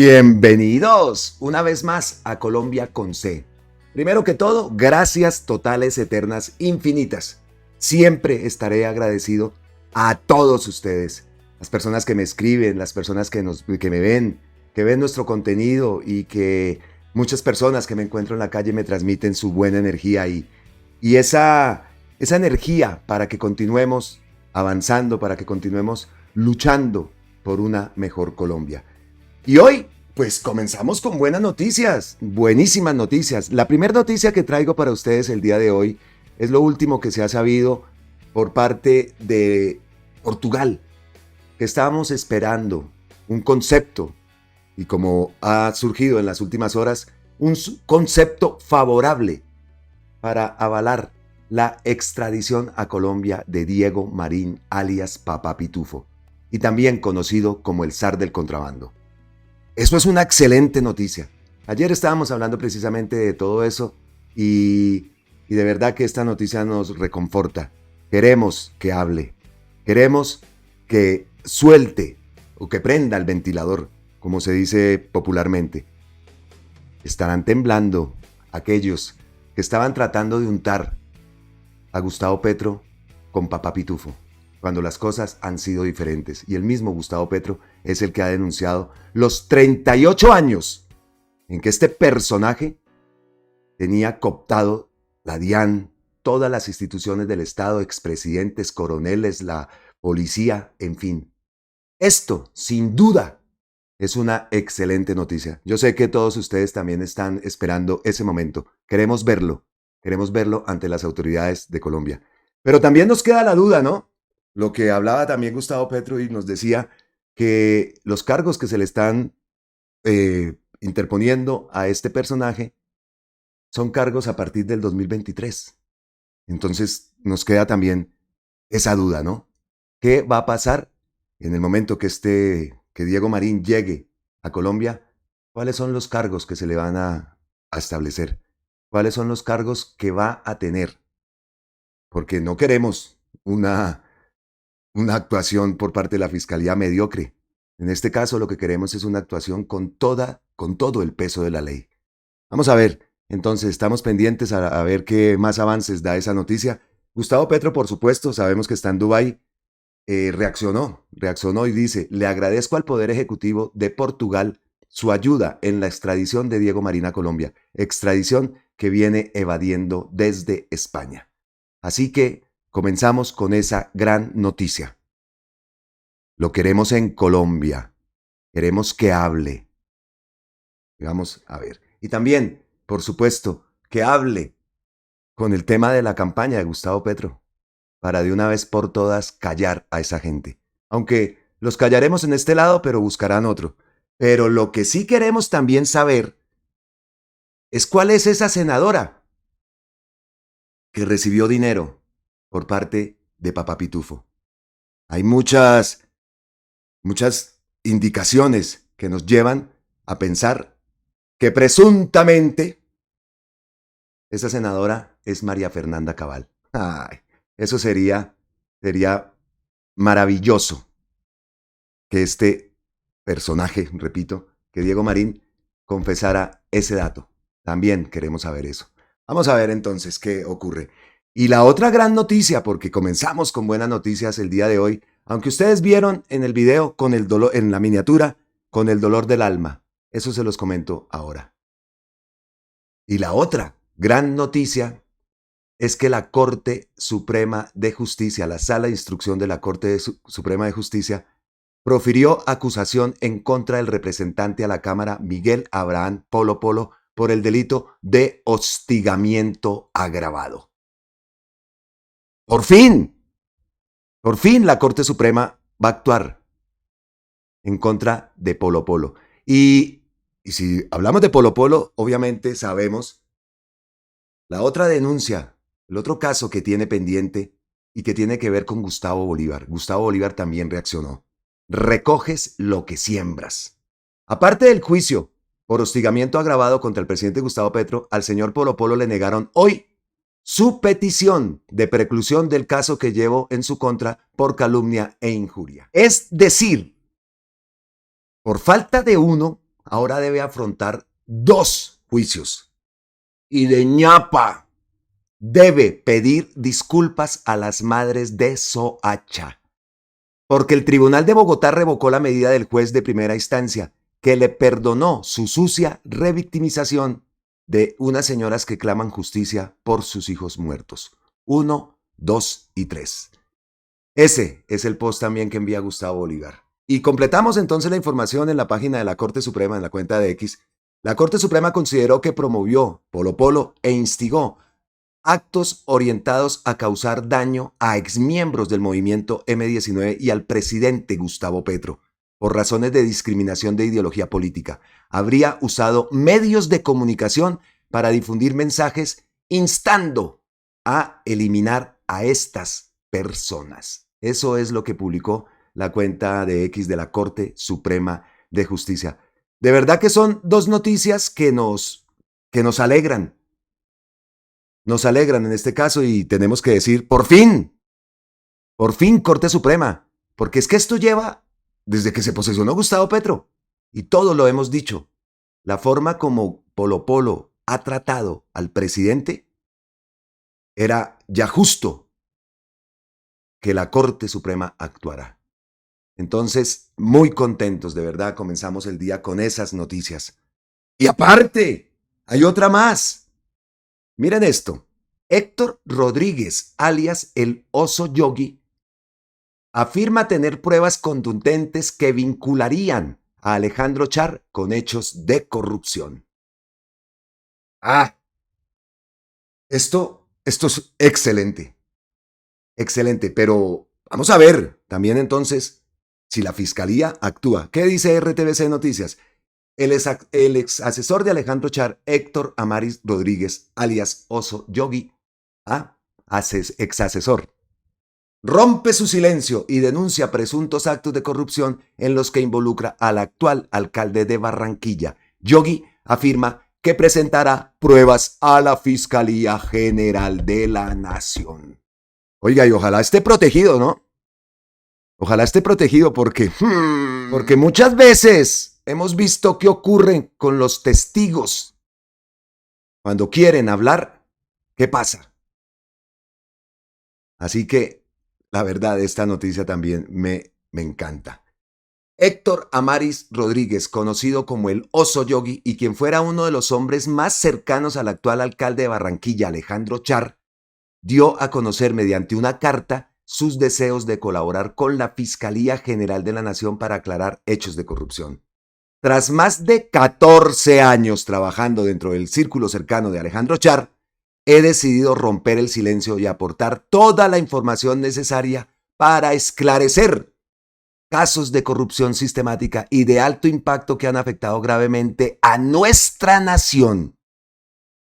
Bienvenidos una vez más a Colombia con C. Primero que todo, gracias totales, eternas, infinitas. Siempre estaré agradecido a todos ustedes, las personas que me escriben, las personas que me ven, que ven nuestro contenido y que muchas personas que me encuentro en la calle me transmiten su buena energía y esa energía para que continuemos avanzando, para que continuemos luchando por una mejor Colombia. Y hoy, pues comenzamos con buenas noticias, buenísimas noticias. La primera noticia que traigo para ustedes el día de hoy es lo último que se ha sabido por parte de Portugal, que estábamos esperando un concepto, y como ha surgido en las últimas horas, un concepto favorable para avalar la extradición a Colombia de Diego Marín, alias Papá Pitufo, y también conocido como el zar del contrabando. Eso es una excelente noticia. Ayer estábamos hablando precisamente de todo eso y de verdad que esta noticia nos reconforta. Queremos que hable, queremos que suelte o que prenda el ventilador, como se dice popularmente. Estarán temblando aquellos que estaban tratando de untar a Gustavo Petro con Papá Pitufo, cuando las cosas han sido diferentes. Y el mismo Gustavo Petro es el que ha denunciado los 38 años en que este personaje tenía cooptado la DIAN, todas las instituciones del Estado, expresidentes, coroneles, la policía, en fin. Esto, sin duda, es una excelente noticia. Yo sé que todos ustedes también están esperando ese momento. Queremos verlo ante las autoridades de Colombia. Pero también nos queda la duda, ¿no? Lo que hablaba también Gustavo Petro y nos decía que los cargos que se le están interponiendo a este personaje son cargos a partir del 2023. Entonces nos queda también esa duda, ¿no? ¿Qué va a pasar en el momento que Diego Marín llegue a Colombia? ¿Cuáles son los cargos que se le van a establecer? ¿Cuáles son los cargos que va a tener? Porque no queremos una actuación por parte de la Fiscalía mediocre. En este caso lo que queremos es una actuación con todo el peso de la ley. Vamos a ver, entonces estamos pendientes a ver qué más avances da esa noticia. Gustavo Petro, por supuesto, sabemos que está en Dubái, reaccionó y dice: le agradezco al Poder Ejecutivo de Portugal su ayuda en la extradición de Diego Marín a Colombia, extradición que viene evadiendo desde España. Así que comenzamos con esa gran noticia. Lo queremos en Colombia. Queremos que hable. Vamos a ver. Y también, por supuesto, que hable con el tema de la campaña de Gustavo Petro, para de una vez por todas callar a esa gente. Aunque los callaremos en este lado, pero buscarán otro. Pero lo que sí queremos también saber es cuál es esa senadora que recibió dinero por parte de Papá Pitufo. Hay muchas indicaciones que nos llevan a pensar que presuntamente esa senadora es María Fernanda Cabal. Ay, eso sería maravilloso que este personaje, repito, que Diego Marín confesara ese dato. También queremos saber eso. Vamos a ver entonces qué ocurre. Y la otra gran noticia, porque comenzamos con buenas noticias el día de hoy, aunque ustedes vieron en el video con el dolor, en la miniatura, con el dolor del alma. Eso se los comento ahora. Y la otra gran noticia es que la Corte Suprema de Justicia, la Sala de Instrucción de la Corte Suprema de Justicia, profirió acusación en contra del representante a la Cámara Miguel Abraham Polo Polo por el delito de hostigamiento agravado. Por fin la Corte Suprema va a actuar en contra de Polo Polo. Y si hablamos de Polo Polo, obviamente sabemos la otra denuncia, el otro caso que tiene pendiente y que tiene que ver con Gustavo Bolívar. Gustavo Bolívar también reaccionó. Recoges lo que siembras. Aparte del juicio por hostigamiento agravado contra el presidente Gustavo Petro, al señor Polo Polo le negaron hoy su petición de preclusión del caso que llevó en su contra por calumnia e injuria. Es decir, por falta de uno, ahora debe afrontar 2 juicios. Y de ñapa debe pedir disculpas a las madres de Soacha. Porque el Tribunal de Bogotá revocó la medida del juez de primera instancia que le perdonó su sucia revictimización de unas señoras que claman justicia por sus hijos muertos. 1, 2 y 3. Ese es el post también que envía Gustavo Bolívar. Y completamos entonces la información en la página de la Corte Suprema, en la cuenta de X. La Corte Suprema consideró que promovió Polo e instigó actos orientados a causar daño a exmiembros del movimiento M19 y al presidente Gustavo Petro, por razones de discriminación de ideología política. Habría usado medios de comunicación para difundir mensajes instando a eliminar a estas personas. Eso es lo que publicó la cuenta de X de la Corte Suprema de Justicia. De verdad que son 2 noticias que nos alegran. Nos alegran en este caso y tenemos que decir, por fin, Corte Suprema, porque es que esto lleva desde que se posesionó Gustavo Petro y todo lo hemos dicho. La forma como Polo ha tratado al presidente era ya justo que la Corte Suprema actuara. Entonces, muy contentos, de verdad, comenzamos el día con esas noticias. Y aparte, hay otra más. Miren esto. Héctor Rodríguez, alias el Oso Yogi, afirma tener pruebas contundentes que vincularían a Alejandro Char con hechos de corrupción. Esto es excelente. Excelente, pero vamos a ver también entonces si la Fiscalía actúa. ¿Qué dice RTBC Noticias? El ex asesor de Alejandro Char, Héctor Amaris Rodríguez, alias Oso Yogi, ex asesor, rompe su silencio y denuncia presuntos actos de corrupción en los que involucra al actual alcalde de Barranquilla. Yogi afirma que presentará pruebas a la Fiscalía General de la Nación. Oiga, y ojalá esté protegido, ¿no? Ojalá esté protegido porque muchas veces hemos visto qué ocurre con los testigos. Cuando quieren hablar, ¿qué pasa? Así que, la verdad, esta noticia también me encanta. Héctor Amaris Rodríguez, conocido como el Oso Yogi y quien fuera uno de los hombres más cercanos al actual alcalde de Barranquilla, Alejandro Char, dio a conocer mediante una carta sus deseos de colaborar con la Fiscalía General de la Nación para aclarar hechos de corrupción. Tras más de 14 años trabajando dentro del círculo cercano de Alejandro Char, he decidido romper el silencio y aportar toda la información necesaria para esclarecer casos de corrupción sistemática y de alto impacto que han afectado gravemente a nuestra nación.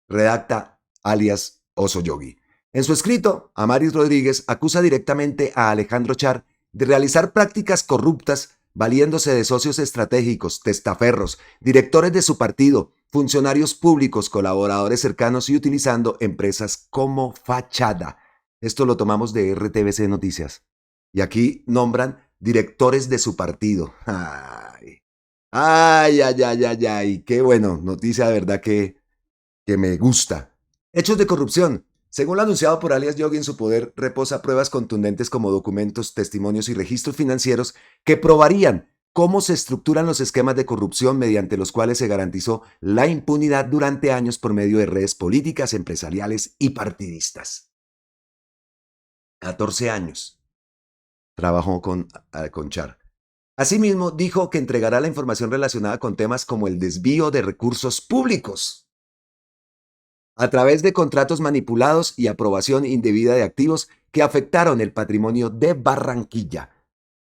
Redacta alias Oso Yogi. En su escrito, Amaris Rodríguez acusa directamente a Alejandro Char de realizar prácticas corruptas valiéndose de socios estratégicos, testaferros, directores de su partido, funcionarios públicos, colaboradores cercanos y utilizando empresas como fachada. Esto lo tomamos de RTBC Noticias. Y aquí nombran directores de su partido. Ay. Qué bueno, noticia de verdad que me gusta. Hechos de corrupción. Según lo anunciado por alias Yogi, en su poder reposa pruebas contundentes como documentos, testimonios y registros financieros que probarían cómo se estructuran los esquemas de corrupción mediante los cuales se garantizó la impunidad durante años por medio de redes políticas, empresariales y partidistas. 14 años trabajó con Char. Asimismo, dijo que entregará la información relacionada con temas como el desvío de recursos públicos a través de contratos manipulados y aprobación indebida de activos que afectaron el patrimonio de Barranquilla,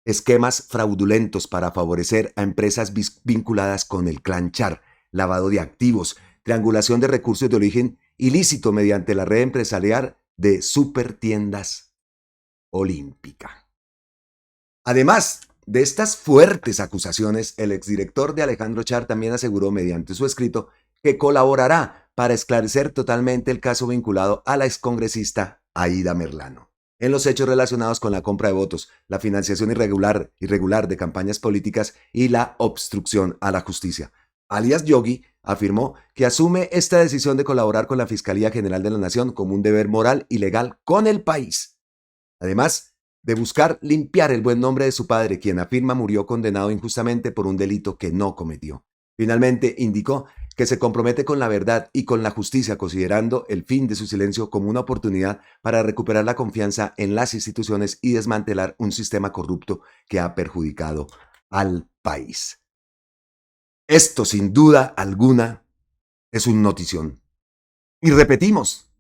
esquemas fraudulentos para favorecer a empresas vinculadas con el clan Char, lavado de activos, triangulación de recursos de origen ilícito mediante la red empresarial de Supertiendas Olímpica. Además de estas fuertes acusaciones, el exdirector de Alejandro Char también aseguró mediante su escrito que colaborará para esclarecer totalmente el caso vinculado a la excongresista Aída Merlano en los hechos relacionados con la compra de votos, la financiación irregular de campañas políticas y la obstrucción a la justicia. alias Yogi, afirmó que asume esta decisión de colaborar con la Fiscalía General de la Nación como un deber moral y legal con el país. Además de buscar limpiar el buen nombre de su padre, quien afirma murió condenado injustamente por un delito que no cometió. Finalmente, indicó que se compromete con la verdad y con la justicia, considerando el fin de su silencio como una oportunidad para recuperar la confianza en las instituciones y desmantelar un sistema corrupto que ha perjudicado al país. Esto, sin duda alguna, es una notición. Y repetimos,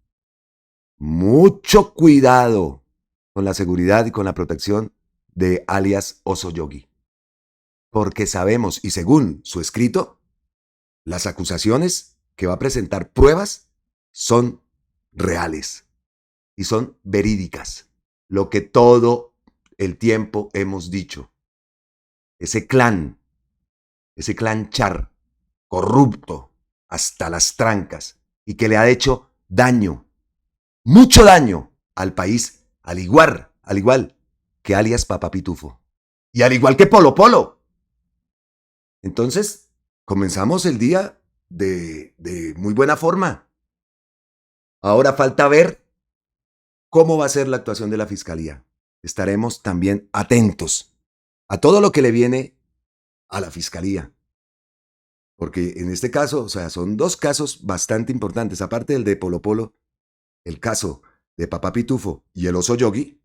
mucho cuidado con la seguridad y con la protección de alias Oso Yogi. Porque sabemos, y según su escrito, las acusaciones que va a presentar pruebas son reales y son verídicas. Lo que todo el tiempo hemos dicho. Ese clan Char, corrupto hasta las trancas y que le ha hecho daño, mucho daño al país, al igual que alias Papá Pitufo y al igual que Polo Polo. Entonces, comenzamos el día de muy buena forma. Ahora falta ver cómo va a ser la actuación de la Fiscalía. Estaremos también atentos a todo lo que le viene a la Fiscalía. Porque en este caso, o sea, son dos casos bastante importantes. Aparte del de Polo Polo, el caso de Papá Pitufo y el Oso Yogi,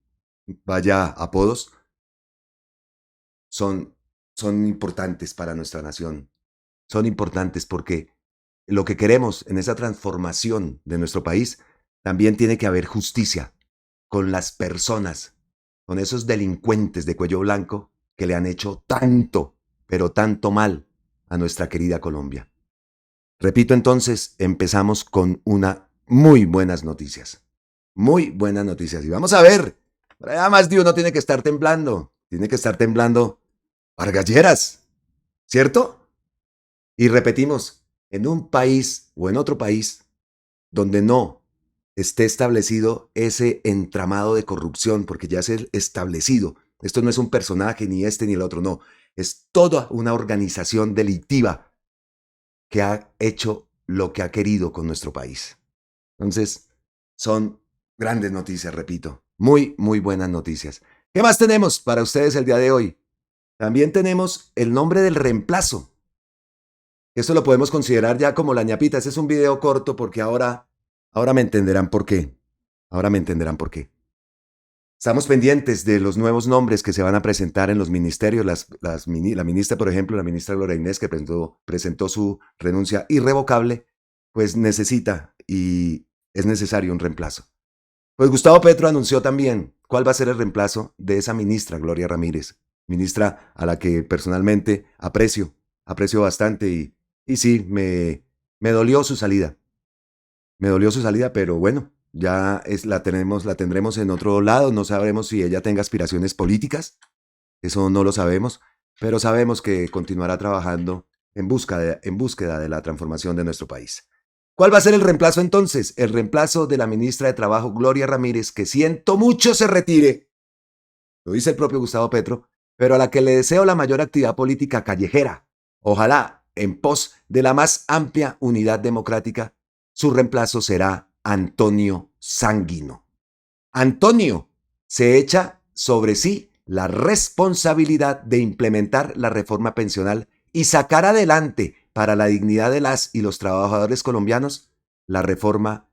vaya apodos, son importantes para nuestra nación. Son importantes porque lo que queremos en esa transformación de nuestro país, también tiene que haber justicia con las personas, con esos delincuentes de cuello blanco que le han hecho tanto, pero tanto mal a nuestra querida Colombia. Repito entonces, empezamos con una muy buenas noticias. Muy buenas noticias. Y vamos a ver, para más de uno tiene que estar temblando. Tiene que estar temblando Vargalleras, ¿cierto? Y repetimos, en un país o en otro país donde no esté establecido ese entramado de corrupción, porque ya es establecido. Esto no es un personaje, ni este ni el otro, no. Es toda una organización delictiva que ha hecho lo que ha querido con nuestro país. Entonces, son grandes noticias, repito. Muy, muy buenas noticias. ¿Qué más tenemos para ustedes el día de hoy? También tenemos el nombre del reemplazo. Esto lo podemos considerar ya como la ñapita. Ese es un video corto porque ahora me entenderán por qué. Ahora me entenderán por qué. Estamos pendientes de los nuevos nombres que se van a presentar en los ministerios. La ministra, por ejemplo, la ministra Gloria Inés, que presentó su renuncia irrevocable, pues necesita y es necesario un reemplazo. Pues Gustavo Petro anunció también cuál va a ser el reemplazo de esa ministra, Gloria Ramírez, ministra a la que personalmente aprecio bastante y sí, me dolió su salida. Me dolió su salida, pero bueno, ya la tendremos en otro lado. No sabremos si ella tenga aspiraciones políticas, eso no lo sabemos, pero sabemos que continuará trabajando en búsqueda de la transformación de nuestro país. ¿Cuál va a ser el reemplazo entonces? El reemplazo de la ministra de Trabajo, Gloria Ramírez, que siento mucho se retire, lo dice el propio Gustavo Petro, pero a la que le deseo la mayor actividad política callejera. Ojalá en pos de la más amplia unidad democrática. Su reemplazo será Antonio Sanguino. Antonio se echa sobre sí la responsabilidad de implementar la reforma pensional y sacar adelante para la dignidad de las y los trabajadores colombianos la reforma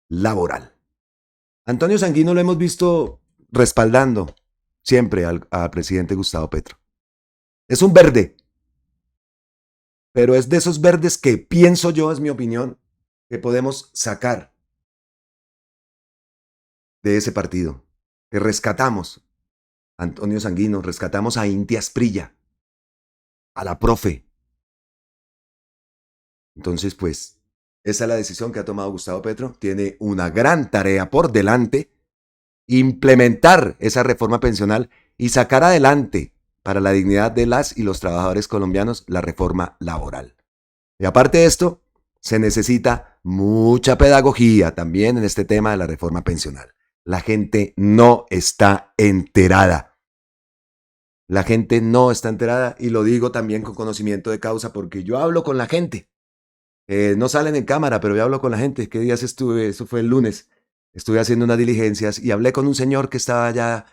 laboral. Antonio Sanguino lo hemos visto respaldando siempre al presidente Gustavo Petro. Es un verde, pero es de esos verdes que pienso yo, es mi opinión, que podemos sacar de ese partido, que rescatamos a Antonio Sanguino, rescatamos a Inti Asprilla, a la profe. Entonces, pues, esa es la decisión que ha tomado Gustavo Petro. Tiene una gran tarea por delante, implementar esa reforma pensional y sacar adelante para la dignidad de las y los trabajadores colombianos la reforma laboral. Y aparte de esto, se necesita mucha pedagogía también en este tema de la reforma pensional. La gente no está enterada. La gente no está enterada y lo digo también con conocimiento de causa porque yo hablo con la gente. No salen en cámara, pero yo hablo con la gente. ¿Qué días estuve? Eso fue el lunes. Estuve haciendo unas diligencias y hablé con un señor que estaba ya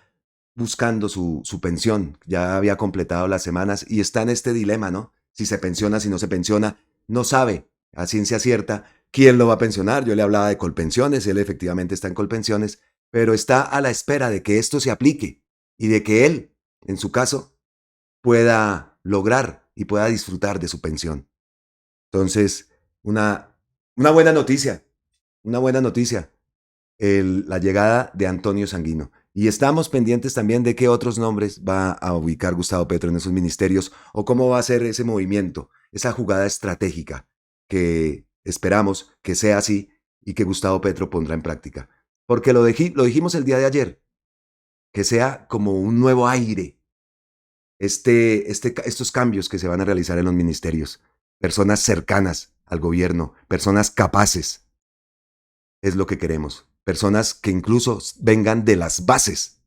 buscando su pensión. Ya había completado las semanas y está en este dilema, ¿no? Si se pensiona, si no se pensiona. No sabe a ciencia cierta quién lo va a pensionar. Yo le hablaba de Colpensiones, él efectivamente está en Colpensiones, pero está a la espera de que esto se aplique y de que él, en su caso, pueda lograr y pueda disfrutar de su pensión. Entonces, una, una buena noticia, una buena noticia, la llegada de Antonio Sanguino. Y estamos pendientes también de qué otros nombres va a ubicar Gustavo Petro en esos ministerios o cómo va a ser ese movimiento, esa jugada estratégica que esperamos que sea así y que Gustavo Petro pondrá en práctica. Porque lo dijimos el día de ayer, que sea como un nuevo aire estos cambios que se van a realizar en los ministerios. Personas cercanas al gobierno, personas capaces, es lo que queremos. Personas que incluso vengan de las bases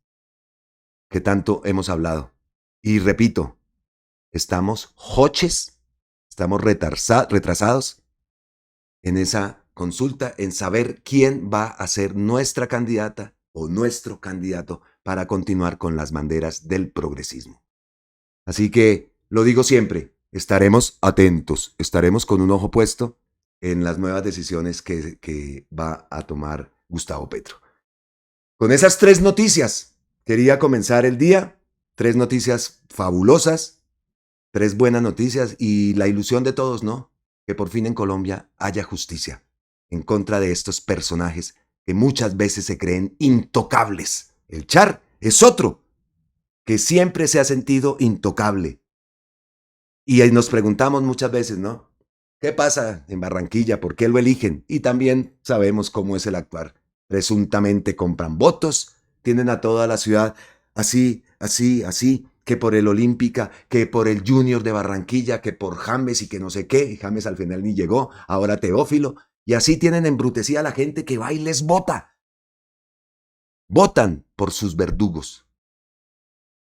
que tanto hemos hablado. Y repito, estamos hoches, estamos retrasados en esa consulta, en saber quién va a ser nuestra candidata o nuestro candidato para continuar con las banderas del progresismo. Así que, lo digo siempre, estaremos atentos, estaremos con un ojo puesto en las nuevas decisiones que va a tomar Gustavo Petro. Con esas 3 noticias, quería comenzar el día, 3 noticias fabulosas, 3 buenas noticias y la ilusión de todos, ¿no? Que por fin en Colombia haya justicia en contra de estos personajes que muchas veces se creen intocables. El Char es otro que siempre se ha sentido intocable. Y nos preguntamos muchas veces, ¿no? ¿Qué pasa en Barranquilla? ¿Por qué lo eligen? Y también sabemos cómo es el actuar. Presuntamente compran votos, tienen a toda la ciudad así, así, así, que por el Olímpica, que por el Junior de Barranquilla, que por James y que no sé qué, y James al final ni llegó, ahora Teófilo, y así tienen embrutecida a la gente que va y les vota. Votan por sus verdugos.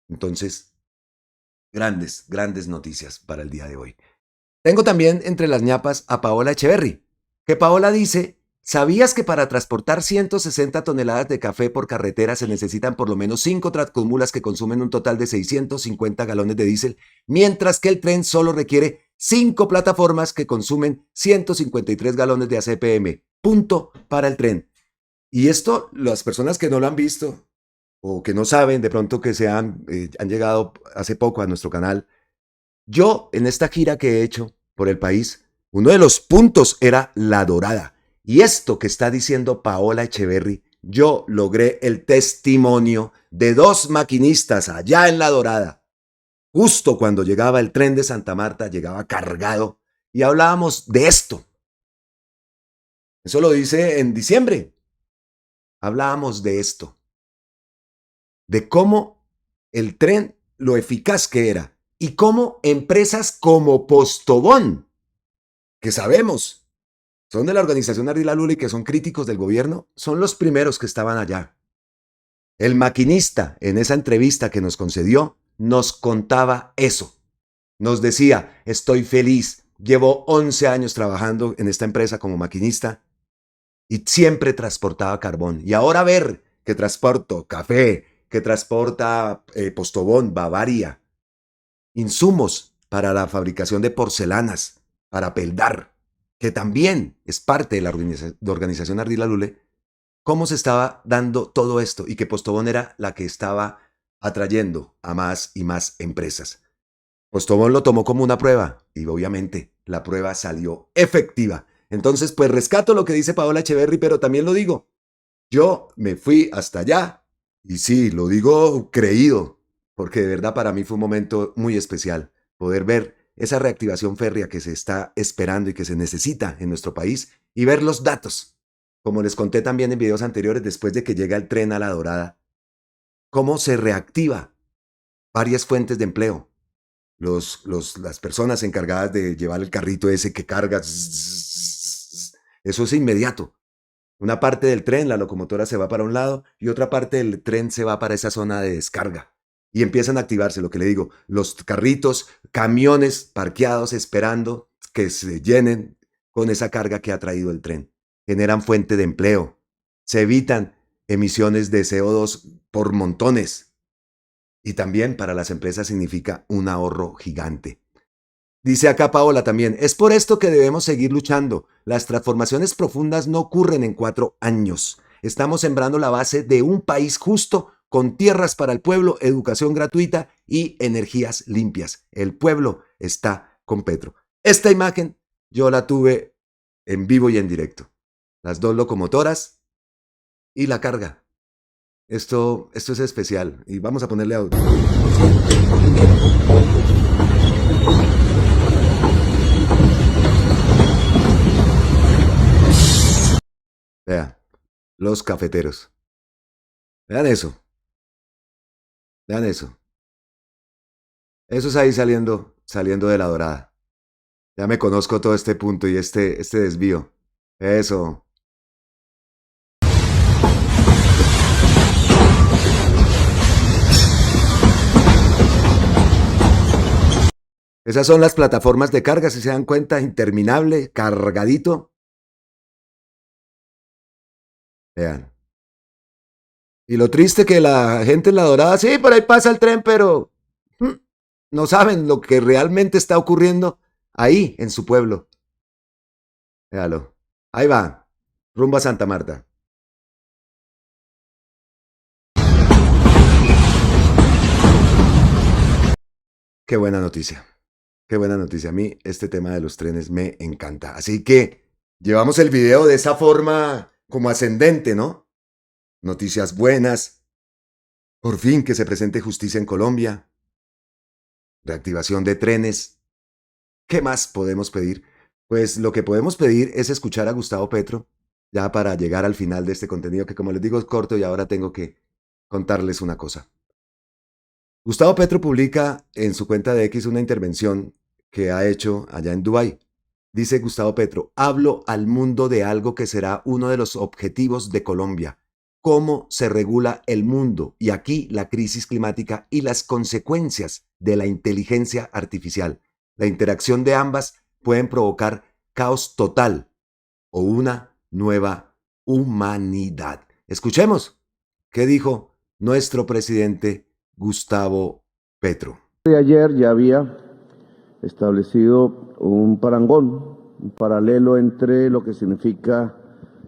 Entonces, grandes, grandes noticias para el día de hoy. Tengo también entre las ñapas a Paola Echeverry, que Paola dice, ¿sabías que para transportar 160 toneladas de café por carretera se necesitan por lo menos 5 tractomulas que consumen un total de 650 galones de diésel, mientras que el tren solo requiere 5 plataformas que consumen 153 galones de ACPM? Punto para el tren. Y esto, las personas que no lo han visto o que no saben, de pronto que han llegado hace poco a nuestro canal, yo, en esta gira que he hecho por el país, uno de los puntos era La Dorada. Y esto que está diciendo Paola Echeverry, yo logré el testimonio de 2 maquinistas allá en La Dorada. Justo cuando llegaba el tren de Santa Marta, llegaba cargado y hablábamos de esto. Eso lo dice en diciembre. Hablábamos de esto, de cómo el tren, lo eficaz que era, y cómo empresas como Postobón, que sabemos son de la organización Ardila Lula y que son críticos del gobierno, son los primeros que estaban allá. El maquinista, en esa entrevista que nos concedió, nos contaba eso. Nos decía, estoy feliz, llevo 11 años trabajando en esta empresa como maquinista y siempre transportaba carbón. Y ahora ver que transporto café, que transporta Postobón, Bavaria, insumos para la fabricación de porcelanas, para peldar, que también es parte de la organización Ardila Lule, cómo se estaba dando todo esto y que Postobón era la que estaba atrayendo a más y más empresas. Postobón lo tomó como una prueba y obviamente la prueba salió efectiva. Entonces, pues rescato lo que dice Paola Echeverry, pero también lo digo. Yo me fui hasta allá y sí, lo digo creído, porque de verdad para mí fue un momento muy especial poder ver esa reactivación férrea que se está esperando y que se necesita en nuestro país y ver los datos. Como les conté también en videos anteriores, después de que llega el tren a La Dorada, cómo se reactiva varias fuentes de empleo. Las personas encargadas de llevar el carrito ese que carga, eso es inmediato. Una parte del tren, la locomotora se va para un lado y otra parte del tren se va para esa zona de descarga. y empiezan a activarse, lo que le digo, los carritos, camiones parqueados esperando que se llenen con esa carga que ha traído el tren. Generan fuente de empleo, se evitan emisiones de CO2 por montones y también para las empresas significa un ahorro gigante. Dice acá Paola también, es por esto que debemos seguir luchando. Las transformaciones profundas no ocurren en 4 años. Estamos sembrando la base de un país justo, con tierras para el pueblo, educación gratuita y energías limpias. El pueblo está con Petro. Esta imagen yo la tuve en vivo y en directo. Las 2 locomotoras y la carga. Esto es especial y vamos a ponerle audio. Vean, los cafeteros. Vean eso. Vean eso. Eso es ahí saliendo de la Dorada. Ya me conozco todo este punto y este desvío. Eso. Esas son las plataformas de carga, si se dan cuenta, interminable, cargadito. Vean. Y lo triste que la gente en la Dorada, sí, por ahí pasa el tren, pero no saben lo que realmente está ocurriendo ahí, en su pueblo. Véalo. Ahí va, rumbo a Santa Marta. Qué buena noticia. Qué buena noticia. A mí este tema de los trenes me encanta. Así que llevamos el video de esa forma como ascendente, ¿no? Noticias buenas. Por fin que se presente justicia en Colombia. Reactivación de trenes. ¿Qué más podemos pedir? Pues lo que podemos pedir es escuchar a Gustavo Petro, ya para llegar al final de este contenido, que como les digo es corto y ahora tengo que contarles una cosa. Gustavo Petro publica en su cuenta de X una intervención que ha hecho allá en Dubái. Dice Gustavo Petro, hablo al mundo de algo que será uno de los objetivos de Colombia. Cómo se regula el mundo y aquí la crisis climática y las consecuencias de la inteligencia artificial. La interacción de ambas pueden provocar caos total o una nueva humanidad. Escuchemos qué dijo nuestro presidente Gustavo Petro. Ayer ya había establecido un parangón, un paralelo entre lo que significa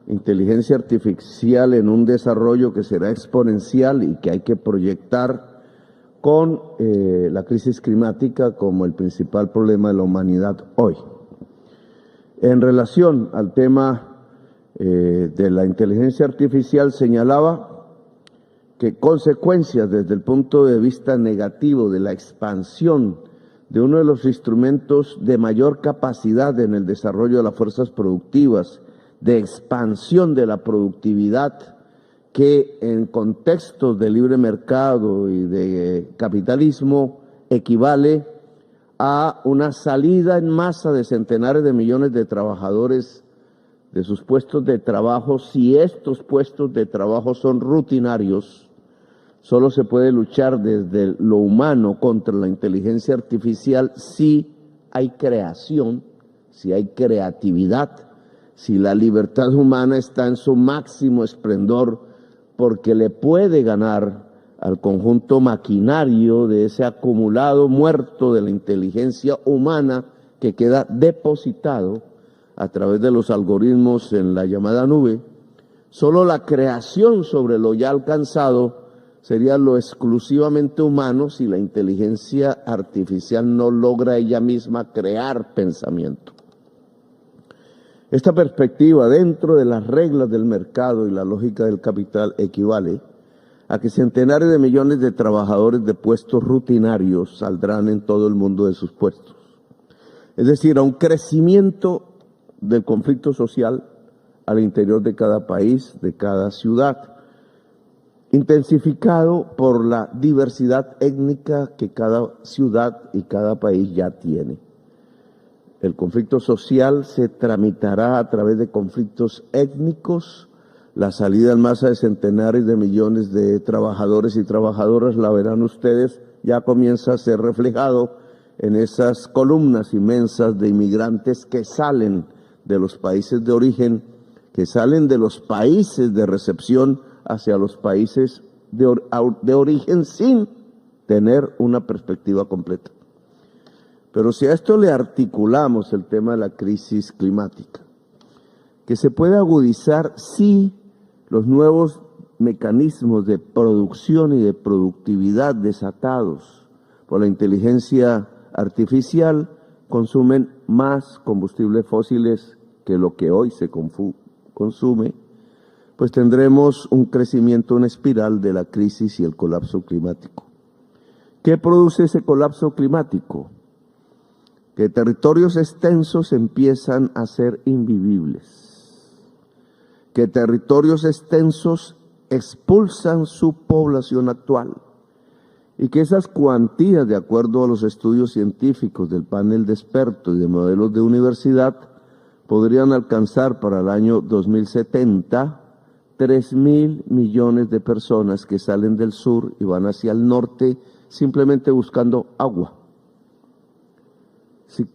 inteligencia artificial en un desarrollo que será exponencial y que hay que proyectar con la crisis climática como el principal problema de la humanidad hoy. En relación al tema de la inteligencia artificial, señalaba que consecuencias desde el punto de vista negativo de la expansión de uno de los instrumentos de mayor capacidad en el desarrollo de las fuerzas productivas, de expansión de la productividad, que en contextos de libre mercado y de capitalismo equivale a una salida en masa de centenares de millones de trabajadores de sus puestos de trabajo. Si estos puestos de trabajo son rutinarios, solo se puede luchar desde lo humano contra la inteligencia artificial si hay creación, si hay creatividad, si la libertad humana está en su máximo esplendor, porque le puede ganar al conjunto maquinario de ese acumulado muerto de la inteligencia humana que queda depositado a través de los algoritmos en la llamada nube. Solo la creación sobre lo ya alcanzado sería lo exclusivamente humano si la inteligencia artificial no logra ella misma crear pensamiento. Esta perspectiva, dentro de las reglas del mercado y la lógica del capital, equivale a que centenares de millones de trabajadores de puestos rutinarios saldrán en todo el mundo de sus puestos. Es decir, a un crecimiento del conflicto social al interior de cada país, de cada ciudad, intensificado por la diversidad étnica que cada ciudad y cada país ya tiene. El conflicto social se tramitará a través de conflictos étnicos, La salida en masa de centenares de millones de trabajadores y trabajadoras, la verán ustedes, ya comienza a ser reflejado en esas columnas inmensas de inmigrantes que salen de los países de origen, que salen de los países de recepción hacia los países de origen sin tener una perspectiva completa. Pero si a esto le articulamos el tema de la crisis climática, que se puede agudizar si los nuevos mecanismos de producción y de productividad desatados por la inteligencia artificial consumen más combustibles fósiles que lo que hoy se consume, pues tendremos un crecimiento, una espiral de la crisis y el colapso climático. ¿Qué produce ese colapso climático? Que territorios extensos empiezan a ser invivibles, que territorios extensos expulsan su población actual y que esas cuantías, de acuerdo a los estudios científicos del panel de expertos y de modelos de universidad, podrían alcanzar para el año 2070 3.000 millones de personas que salen del sur y van hacia el norte simplemente buscando agua. Si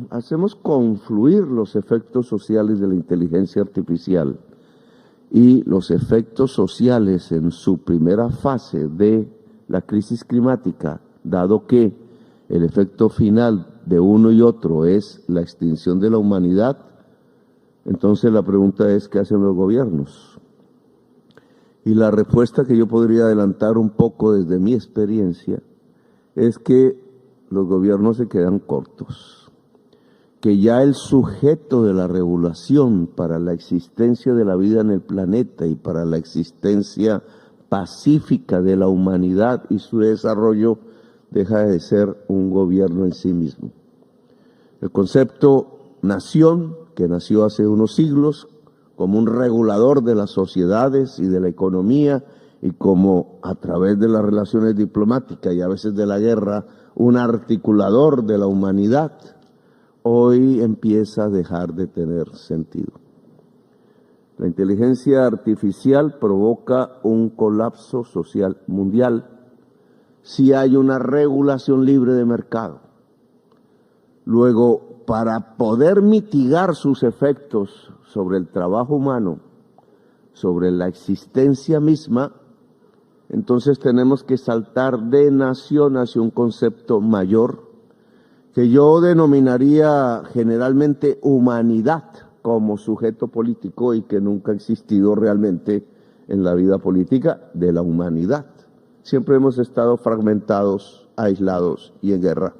hacemos confluir los efectos sociales de la inteligencia artificial y los efectos sociales en su primera fase de la crisis climática, dado que el efecto final de uno y otro es la extinción de la humanidad, entonces la pregunta es, ¿qué hacen los gobiernos? Y la respuesta que yo podría adelantar un poco desde mi experiencia es que los gobiernos se quedan cortos, que ya el sujeto de la regulación para la existencia de la vida en el planeta y para la existencia pacífica de la humanidad y su desarrollo deja de ser un gobierno en sí mismo. El concepto nación, que nació hace unos siglos como un regulador de las sociedades y de la economía y como a través de las relaciones diplomáticas y a veces de la guerra, un articulador de la humanidad, hoy empieza a dejar de tener sentido. La inteligencia artificial provoca un colapso social mundial si hay una regulación libre de mercado. Luego, para poder mitigar sus efectos sobre el trabajo humano, sobre la existencia misma, entonces tenemos que saltar de nación hacia un concepto mayor que yo denominaría generalmente humanidad como sujeto político y que nunca ha existido realmente en la vida política de la humanidad. Siempre hemos estado fragmentados, aislados y en guerra.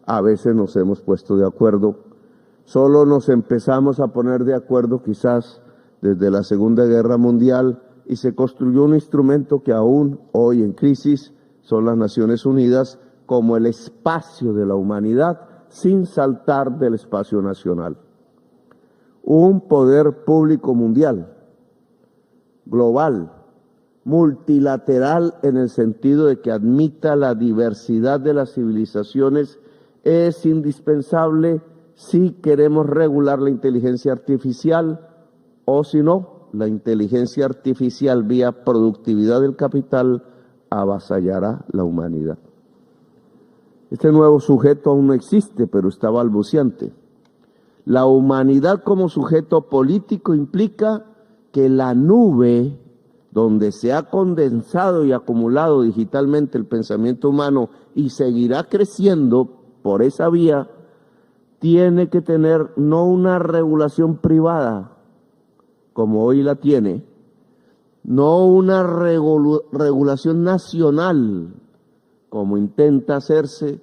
A veces nos hemos puesto de acuerdo, solo nos empezamos a poner de acuerdo quizás desde la Segunda Guerra Mundial y se construyó un instrumento que aún hoy en crisis son las Naciones Unidas como el espacio de la humanidad sin saltar del espacio nacional. Un poder público mundial, global, multilateral en el sentido de que admita la diversidad de las civilizaciones es indispensable si queremos regular la inteligencia artificial o si no, la inteligencia artificial vía productividad del capital avasallará la humanidad. Este nuevo sujeto aún no existe, pero está balbuciente. La humanidad como sujeto político implica que la nube donde se ha condensado y acumulado digitalmente el pensamiento humano y seguirá creciendo por esa vía, tiene que tener no una regulación privada, como hoy la tiene, no una regulación nacional, como intenta hacerse,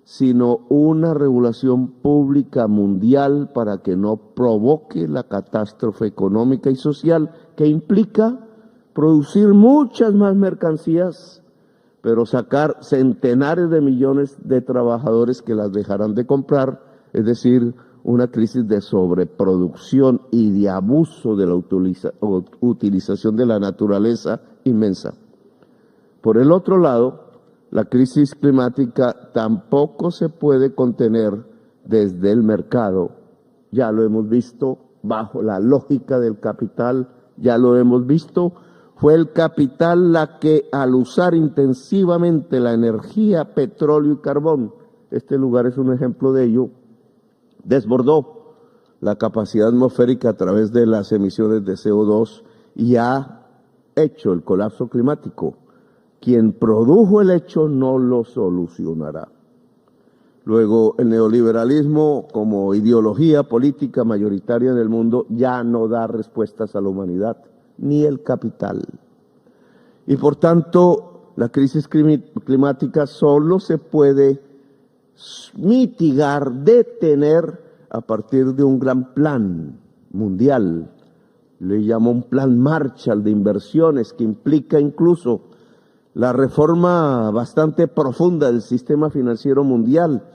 sino una regulación pública mundial para que no provoque la catástrofe económica y social que implica producir muchas más mercancías, pero sacar centenares de millones de trabajadores que las dejarán de comprar, es decir, una crisis de sobreproducción y de abuso de la utilización de la naturaleza inmensa. Por el otro lado, la crisis climática tampoco se puede contener desde el mercado, ya lo hemos visto, bajo la lógica del capital ya lo hemos visto, fue el capital la que al usar intensivamente la energía, petróleo y carbón, este lugar es un ejemplo de ello, desbordó la capacidad atmosférica a través de las emisiones de CO2 y ha hecho el colapso climático. Quien produjo el hecho no lo solucionará. Luego, el neoliberalismo como ideología política mayoritaria en el mundo ya no da respuestas a la humanidad, ni el capital. Y por tanto, la crisis climática solo se puede mitigar, detener a partir de un gran plan mundial. Le llamo un plan Marshall de inversiones que implica incluso la reforma bastante profunda del sistema financiero mundial,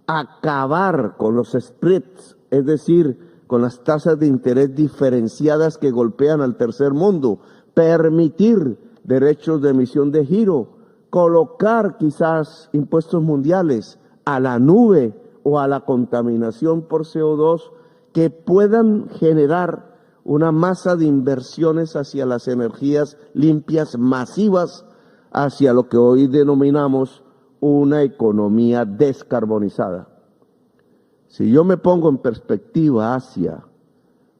acabar con los spreads, es decir, con las tasas de interés diferenciadas que golpean al tercer mundo, permitir derechos de emisión de giro, colocar quizás impuestos mundiales a la nube o a la contaminación por CO2 que puedan generar una masa de inversiones hacia las energías limpias masivas, hacia lo que hoy denominamos una economía descarbonizada. Si yo me pongo en perspectiva hacia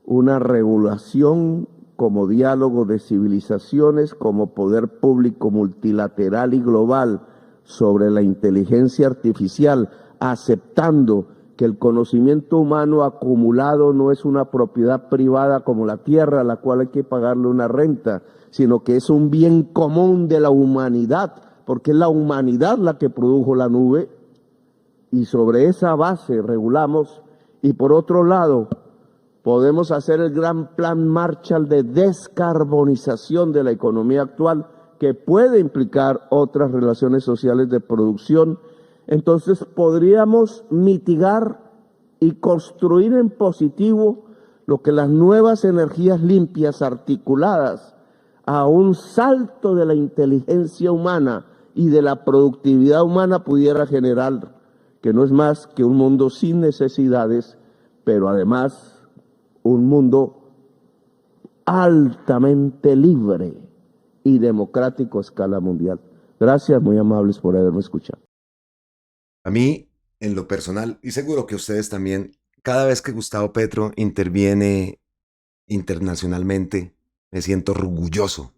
una regulación como diálogo de civilizaciones, como poder público multilateral y global sobre la inteligencia artificial, aceptando que el conocimiento humano acumulado no es una propiedad privada como la tierra a la cual hay que pagarle una renta, sino que es un bien común de la humanidad, porque es la humanidad la que produjo la nube, y sobre esa base regulamos, y por otro lado, podemos hacer el gran plan Marshall de descarbonización de la economía actual, que puede implicar otras relaciones sociales de producción. Entonces podríamos mitigar y construir en positivo lo que las nuevas energías limpias articuladas a un salto de la inteligencia humana y de la productividad humana pudiera generar, que no es más que un mundo sin necesidades, pero además un mundo altamente libre y democrático a escala mundial. Gracias, muy amables por haberme escuchado. A mí, en lo personal, y seguro que ustedes también, cada vez que Gustavo Petro interviene internacionalmente, me siento orgulloso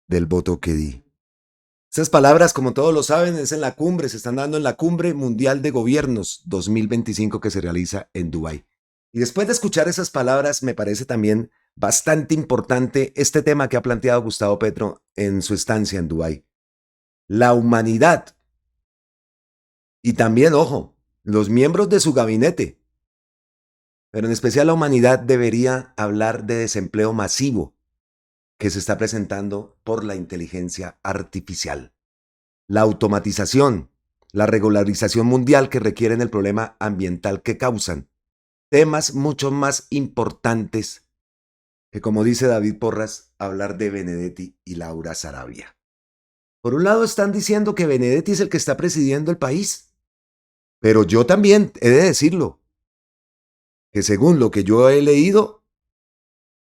del voto que di. Esas palabras, como todos lo saben, es en la cumbre, se están dando en la Cumbre Mundial de Gobiernos 2025 que se realiza en Dubái. Y después de escuchar esas palabras, me parece también bastante importante este tema que ha planteado Gustavo Petro en su estancia en Dubái. La humanidad. Y también, ojo, los miembros de su gabinete, pero en especial la humanidad debería hablar de desempleo masivo que se está presentando por la inteligencia artificial, la automatización, la regularización mundial que requieren el problema ambiental que causan, temas mucho más importantes que, como dice David Porras, hablar de Benedetti y Laura Sarabia. Por un lado están diciendo que Benedetti es el que está presidiendo el país, pero yo también he de decirlo, que según lo que yo he leído,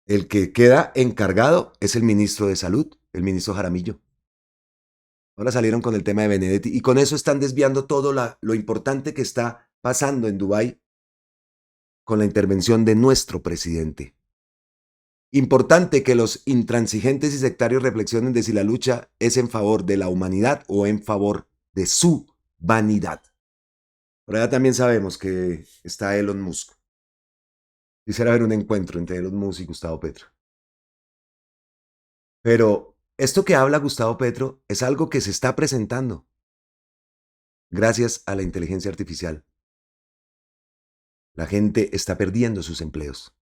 el que queda encargado es el ministro de Salud, el ministro Jaramillo. Ahora salieron con el tema de Benedetti y con eso están desviando todo lo importante que está pasando en Dubái con la intervención de nuestro presidente. Importante que los intransigentes y sectarios reflexionen de si la lucha es en favor de la humanidad o en favor de su vanidad. Por allá también sabemos que está Elon Musk. Quisiera ver un encuentro entre Elon Musk y Gustavo Petro. Pero esto que habla Gustavo Petro es algo que se está presentando gracias a la inteligencia artificial. La gente está perdiendo sus empleos.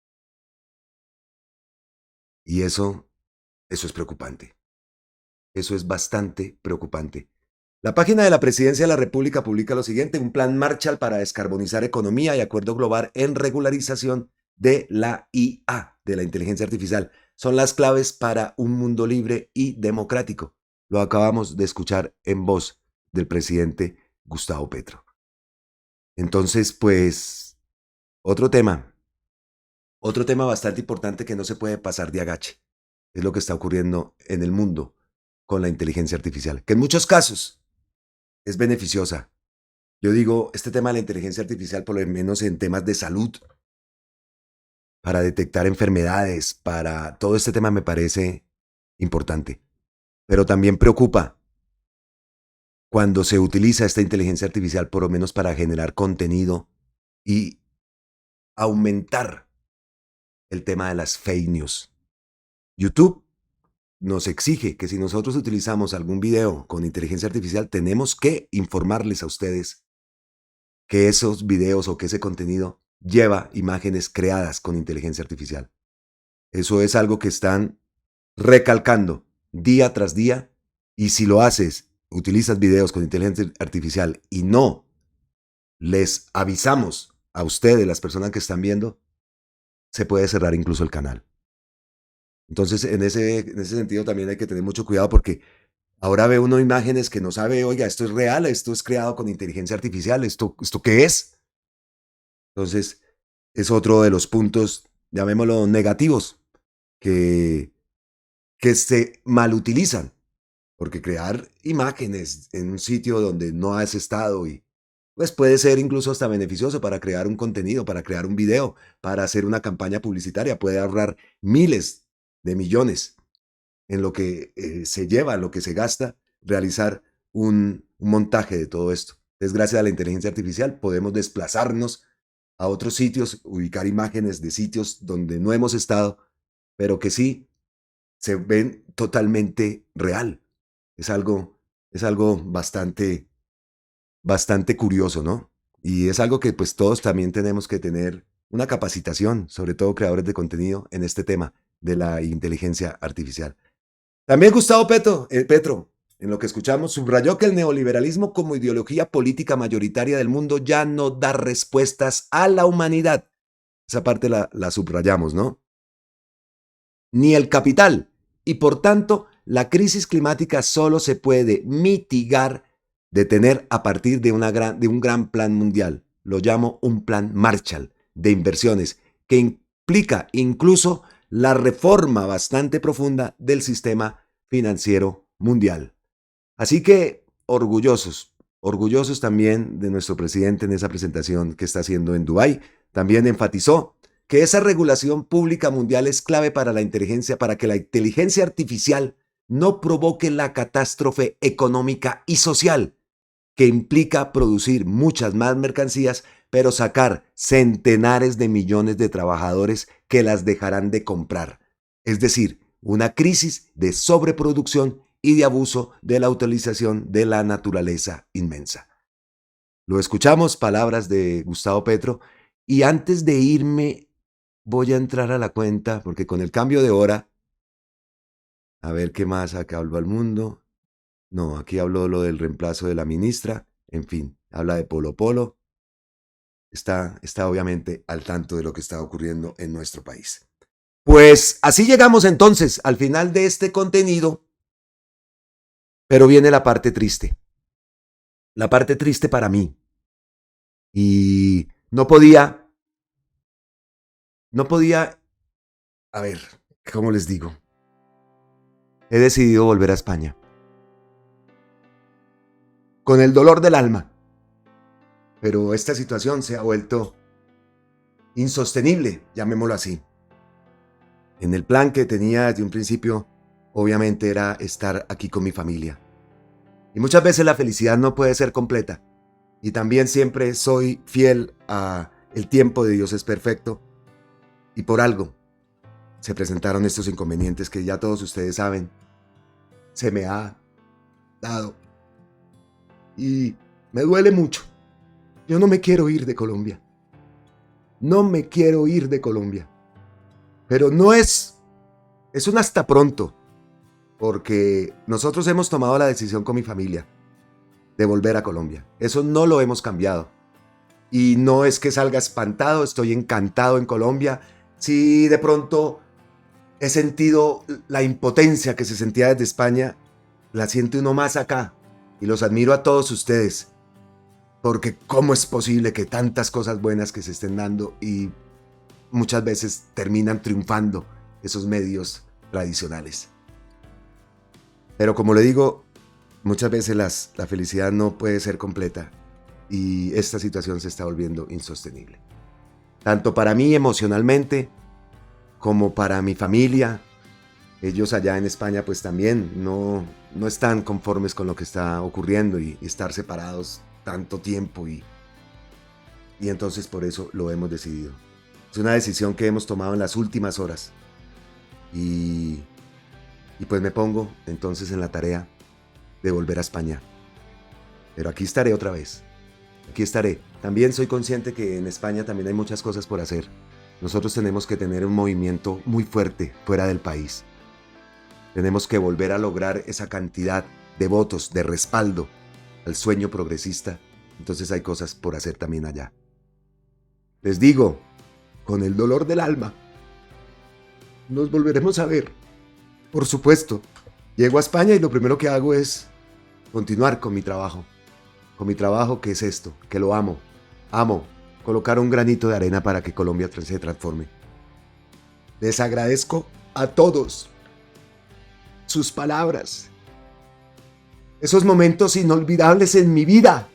Y eso es preocupante. Eso es bastante preocupante. La página de la Presidencia de la República publica lo siguiente: un plan Marshall para descarbonizar economía y acuerdo global en regularización de la IA, de la inteligencia artificial. Son las claves para un mundo libre y democrático. Lo acabamos de escuchar en voz del presidente Gustavo Petro. Entonces, pues, otro tema Otro tema bastante importante que no se puede pasar de agache es lo que está ocurriendo en el mundo con la inteligencia artificial, que en muchos casos es beneficiosa. Yo digo, este tema de la inteligencia artificial, por lo menos en temas de salud, para detectar enfermedades, para todo este tema me parece importante. Pero también preocupa cuando se utiliza esta inteligencia artificial, por lo menos para generar contenido y aumentar el tema de las fake news. YouTube nos exige que si nosotros utilizamos algún video con inteligencia artificial, tenemos que informarles a ustedes que esos videos o que ese contenido lleva imágenes creadas con inteligencia artificial. Eso es algo que están recalcando día tras día, y si lo haces, utilizas videos con inteligencia artificial y no les avisamos a ustedes, las personas que están viendo, se puede cerrar incluso el canal. Entonces, en ese sentido también hay que tener mucho cuidado, porque ahora ve uno imágenes que no sabe, oiga, esto es real, esto es creado con inteligencia artificial, ¿esto qué es? Entonces, es otro de los puntos, llamémoslo negativos, que se malutilizan, porque crear imágenes en un sitio donde no has estado y pues puede ser incluso hasta beneficioso para crear un contenido, para crear un video, para hacer una campaña publicitaria, puede ahorrar miles de millones en lo que se lleva, en lo que se gasta, realizar un montaje de todo esto. Entonces, gracias a la inteligencia artificial podemos desplazarnos a otros sitios, ubicar imágenes de sitios donde no hemos estado, pero que sí se ven totalmente real. Es algo bastante, bastante curioso, ¿no? Y es algo que pues todos también tenemos que tener una capacitación, sobre todo creadores de contenido, en este tema de la inteligencia artificial. También Gustavo Petro, en lo que escuchamos, subrayó que el neoliberalismo como ideología política mayoritaria del mundo ya no da respuestas a la humanidad. Esa parte la subrayamos, ¿no? Ni el capital. Y por tanto, la crisis climática solo se puede mitigar, detener a partir de un gran plan mundial. Lo llamo un plan Marshall de inversiones, que implica incluso la reforma bastante profunda del sistema financiero mundial. Así que orgullosos también de nuestro presidente en esa presentación que está haciendo en Dubái. También enfatizó que esa regulación pública mundial es clave para que la inteligencia artificial no provoque la catástrofe económica y social que implica producir muchas más mercancías, pero sacar centenares de millones de trabajadores que las dejarán de comprar. Es decir, una crisis de sobreproducción y de abuso de la utilización de la naturaleza inmensa. Lo escuchamos, palabras de Gustavo Petro, y antes de irme voy a entrar a la cuenta, porque con el cambio de hora, a ver qué más acá habló al mundo. No, aquí habló lo del reemplazo de la ministra, en fin, habla de Polo Polo. Está obviamente al tanto de lo que está ocurriendo en nuestro país. Pues así llegamos entonces al final de este contenido, pero viene la parte triste. La parte triste para mí. Y no podía, a ver, ¿cómo les digo? He decidido volver a España. Con el dolor del alma. Pero esta situación se ha vuelto insostenible, llamémoslo así. En el plan que tenía desde un principio, obviamente era estar aquí con mi familia. Y muchas veces la felicidad no puede ser completa. Y también siempre soy fiel a el tiempo de Dios es perfecto. Y por algo se presentaron estos inconvenientes que ya todos ustedes saben. Se me ha dado. Y me duele mucho. Yo no me quiero ir de Colombia. No me quiero ir de Colombia. Pero no es un hasta pronto. Porque nosotros hemos tomado la decisión con mi familia de volver a Colombia. Eso no lo hemos cambiado. Y no es que salga espantado, estoy encantado en Colombia. Si de pronto he sentido la impotencia que se sentía desde España, la siente uno más acá. Y los admiro a todos ustedes. Porque cómo es posible que tantas cosas buenas que se estén dando y muchas veces terminan triunfando esos medios tradicionales. Pero como le digo, muchas veces la felicidad no puede ser completa y esta situación se está volviendo insostenible. Tanto para mí emocionalmente como para mi familia. Ellos allá en España pues también no están conformes con lo que está ocurriendo y estar separados tanto tiempo y entonces por eso lo hemos decidido. Es una decisión que hemos tomado en las últimas horas y pues me pongo entonces en la tarea de volver a España. Pero aquí estaré otra vez. Aquí estaré. También soy consciente que en España también hay muchas cosas por hacer. Nosotros tenemos que tener un movimiento muy fuerte fuera del país. Tenemos que volver a lograr esa cantidad de votos, de respaldo al sueño progresista. Entonces hay cosas por hacer también allá. Les digo, con el dolor del alma, nos volveremos a ver. Por supuesto, llego a España y lo primero que hago es continuar con mi trabajo. Con mi trabajo, que es esto, que lo amo. Amo colocar un granito de arena para que Colombia se transforme. Les agradezco a todos sus palabras, esos momentos inolvidables en mi vida,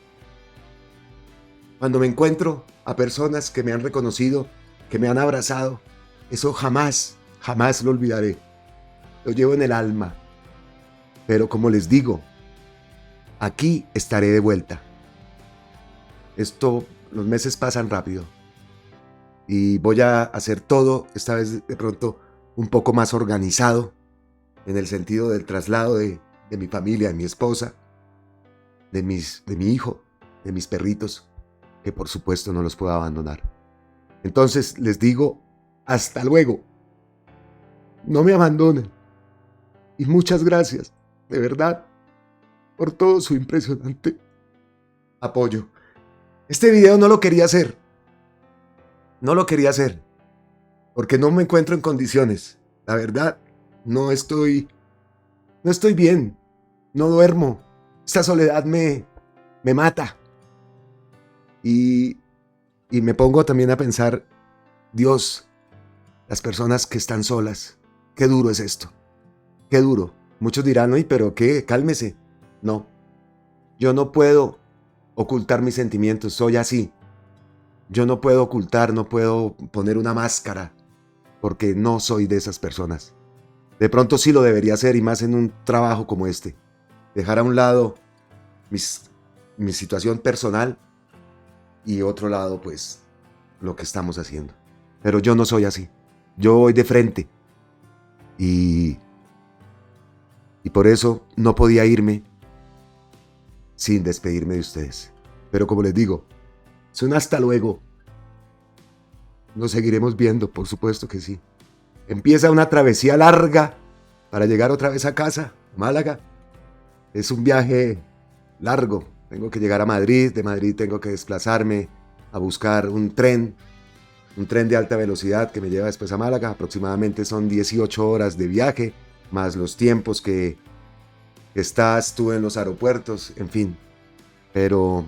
cuando me encuentro a personas que me han reconocido, que me han abrazado. Eso jamás lo olvidaré. Lo llevo en el alma. Pero como les digo, aquí estaré de vuelta. Los meses pasan rápido. Y voy a hacer todo, esta vez de pronto, un poco más organizado, en el sentido del traslado de mi familia, de mi esposa, de mi hijo, de mis perritos, que por supuesto no los puedo abandonar. Entonces les digo, hasta luego. No me abandonen. Y muchas gracias, de verdad, por todo su impresionante apoyo. Este video no lo quería hacer. No lo quería hacer. Porque no me encuentro en condiciones. La verdad, no estoy bien. No duermo. Esta soledad me mata. Y me pongo también a pensar, Dios, las personas que están solas, qué duro es esto. Qué duro. Muchos dirán, oye, pero qué, cálmese. No, yo no puedo ocultar mis sentimientos, soy así. Yo no puedo ocultar, no puedo poner una máscara, porque no soy de esas personas. De pronto sí lo debería hacer, y más en un trabajo como este. Dejar a un lado mi situación personal y otro lado, pues, lo que estamos haciendo. Pero yo no soy así. Yo voy de frente. Y por eso no podía irme sin despedirme de ustedes. Pero como les digo, es un hasta luego. Nos seguiremos viendo, por supuesto que sí. Empieza una travesía larga para llegar otra vez a casa, Málaga. Es un viaje largo. Tengo que llegar a Madrid. De Madrid tengo que desplazarme a buscar un tren de alta velocidad que me lleva después a Málaga. Aproximadamente son 18 horas de viaje, más los tiempos que estás tú en los aeropuertos, en fin. Pero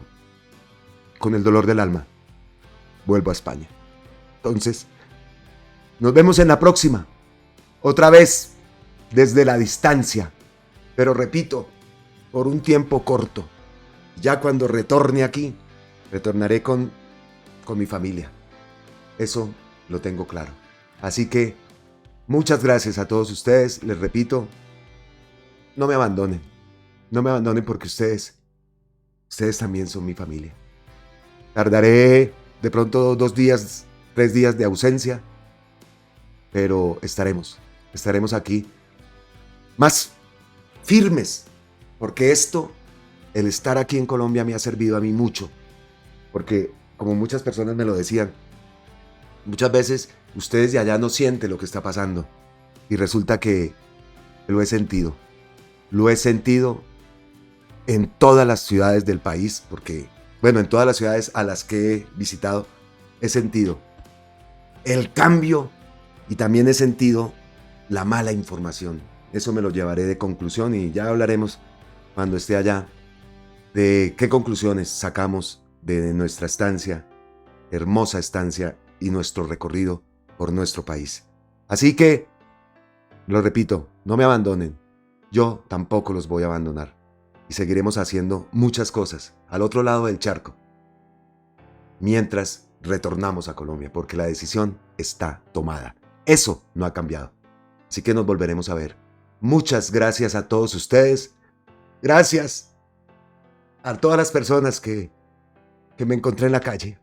con el dolor del alma, vuelvo a España. Entonces, nos vemos en la próxima. Otra vez, desde la distancia. Pero repito, por un tiempo corto. Ya cuando retorne aquí, retornaré con mi familia. Eso lo tengo claro. Así que, muchas gracias a todos ustedes. Les repito, no me abandonen. No me abandonen porque ustedes también son mi familia. Tardaré de pronto 2 días, 3 días de ausencia, pero estaremos aquí más firmes, porque el estar aquí en Colombia me ha servido a mí mucho, porque como muchas personas me lo decían, muchas veces ustedes de allá no sienten lo que está pasando, y resulta que lo he sentido en todas las ciudades del país, porque, bueno, en todas las ciudades a las que he visitado, he sentido el cambio y también he sentido la mala información. Eso me lo llevaré de conclusión y ya hablaremos cuando esté allá de qué conclusiones sacamos de nuestra estancia, hermosa estancia y nuestro recorrido por nuestro país. Así que, lo repito, no me abandonen. Yo tampoco los voy a abandonar. Y seguiremos haciendo muchas cosas al otro lado del charco, mientras retornamos a Colombia, porque la decisión está tomada. Eso no ha cambiado. Así que nos volveremos a ver. Muchas gracias a todos ustedes. Gracias a todas las personas que me encontré en la calle.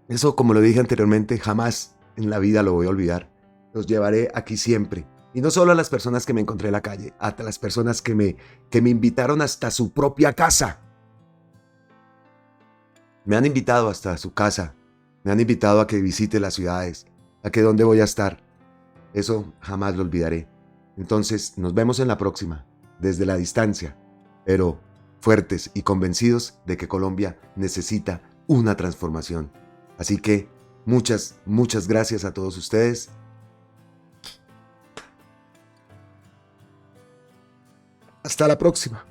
Eso, como lo dije anteriormente, jamás en la vida lo voy a olvidar. Los llevaré aquí siempre. Y no solo a las personas que me encontré en la calle, a las personas que me invitaron hasta su propia casa. Me han invitado hasta su casa. Me han invitado a que visite las ciudades, a que dónde voy a estar. Eso jamás lo olvidaré. Entonces, nos vemos en la próxima, desde la distancia, pero fuertes y convencidos de que Colombia necesita una transformación. Así que, muchas gracias a todos ustedes. Hasta la próxima.